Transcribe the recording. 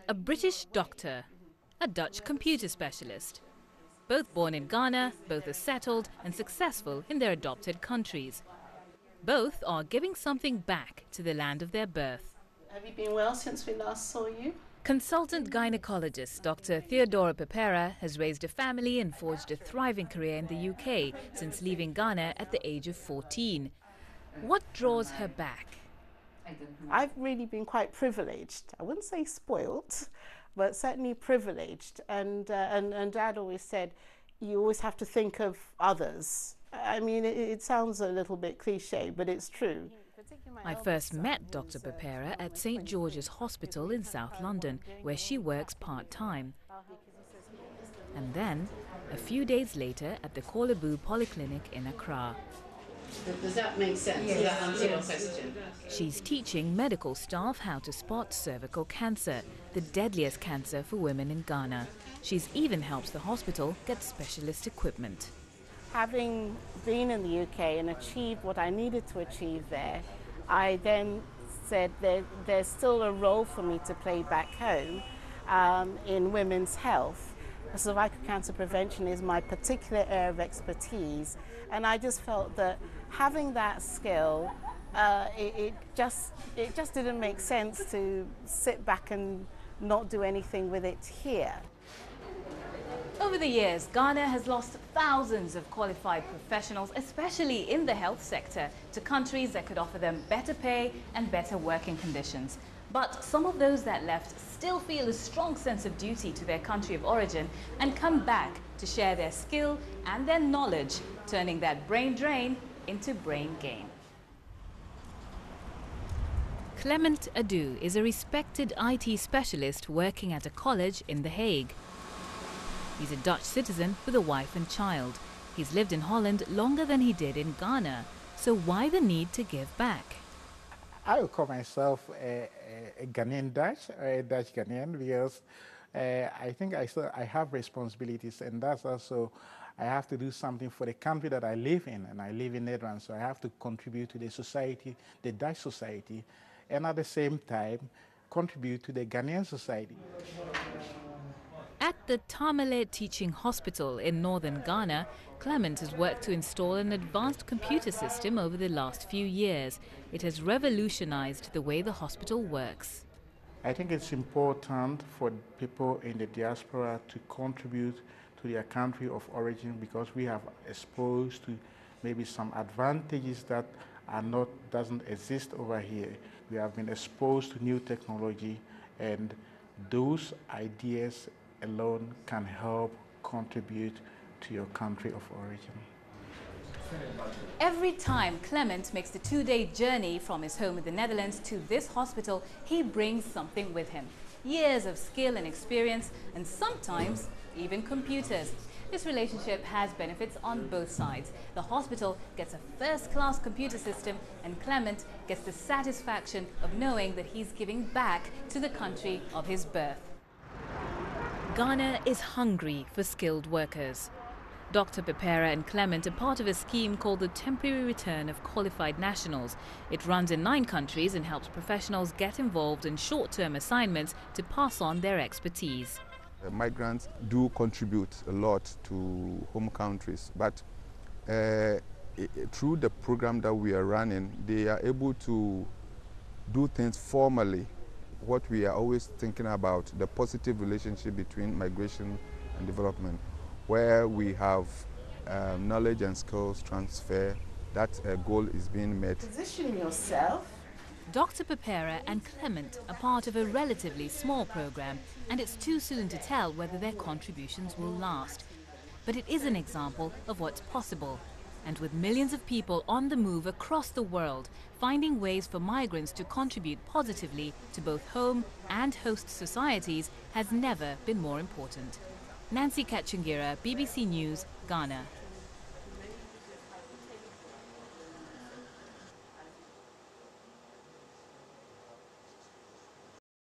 A British doctor, a Dutch computer specialist. Both born in Ghana, both are settled and successful in their adopted countries. Both are giving something back to the land of their birth. Have you been well since we last saw you? Consultant gynecologist Dr. Theodora Pepera has raised a family and forged a thriving career in the UK since leaving Ghana at the age of 14. What draws her back? I've really been quite privileged. I wouldn't say spoilt, but certainly privileged. And Dad always said, you always have to think of others. I mean, it sounds a little bit cliche, but it's true. I first met Dr. Pepera at St. George's Hospital in South London, where she works part-time. And then, a few days later, at the Kolebu Polyclinic in Accra. Does that make sense? Yes. Does that answer your question? She's teaching medical staff how to spot cervical cancer, the deadliest cancer for women in Ghana. She's even helped the hospital get specialist equipment. Having been in the UK and achieved what I needed to achieve there, I then said there's still a role for me to play back home in women's health. Cervical cancer prevention is my particular area of expertise, and I just felt that having that skill, it just didn't make sense to sit back and not do anything with it here. Over the years, Ghana has lost thousands of qualified professionals, especially in the health sector, to countries that could offer them better pay and better working conditions. But some of those that left still feel a strong sense of duty to their country of origin and come back to share their skill and their knowledge, turning that brain drain into brain gain. Clement Adu is a respected IT specialist working at a college in The Hague. He's a Dutch citizen with a wife and child. He's lived in Holland longer than he did in Ghana. So why the need to give back? I would call myself a Ghanaian Dutch, or a Dutch Ghanaian, because I think I have responsibilities, and that's also, I have to do something for the country that I live in, and I live in Netherlands, so I have to contribute to the society, the Dutch society, and at the same time, contribute to the Ghanaian society. At the Tamale Teaching Hospital in northern Ghana, Clement has worked to install an advanced computer system over the last few years. It has revolutionized the way the hospital works. I think it's important for people in the diaspora to contribute to their country of origin, because we have exposed to maybe some advantages that doesn't exist over here. We have been exposed to new technology, and those ideas alone can help contribute to your country of origin. Every time Clement makes the two-day journey from his home in the Netherlands to this hospital, he brings something with him. Years of skill and experience, and sometimes even computers. This relationship has benefits on both sides. The hospital gets a first-class computer system, and Clement gets the satisfaction of knowing that he's giving back to the country of his birth. Ghana is hungry for skilled workers. Dr. Pepera and Clement are part of a scheme called the Temporary Return of Qualified Nationals. It runs in 9 countries and helps professionals get involved in short-term assignments to pass on their expertise. Migrants do contribute a lot to home countries, but through the program that we are running, they are able to do things formally. What we are always thinking about, the positive relationship between migration and development, where we have knowledge and skills transfer, that goal is being met. Position yourself. Dr. Pepera and Clement are part of a relatively small program, and it's too soon to tell whether their contributions will last. But it is an example of what's possible. And with millions of people on the move across the world, finding ways for migrants to contribute positively to both home and host societies has never been more important. Nancy Kachungira, BBC News, Ghana.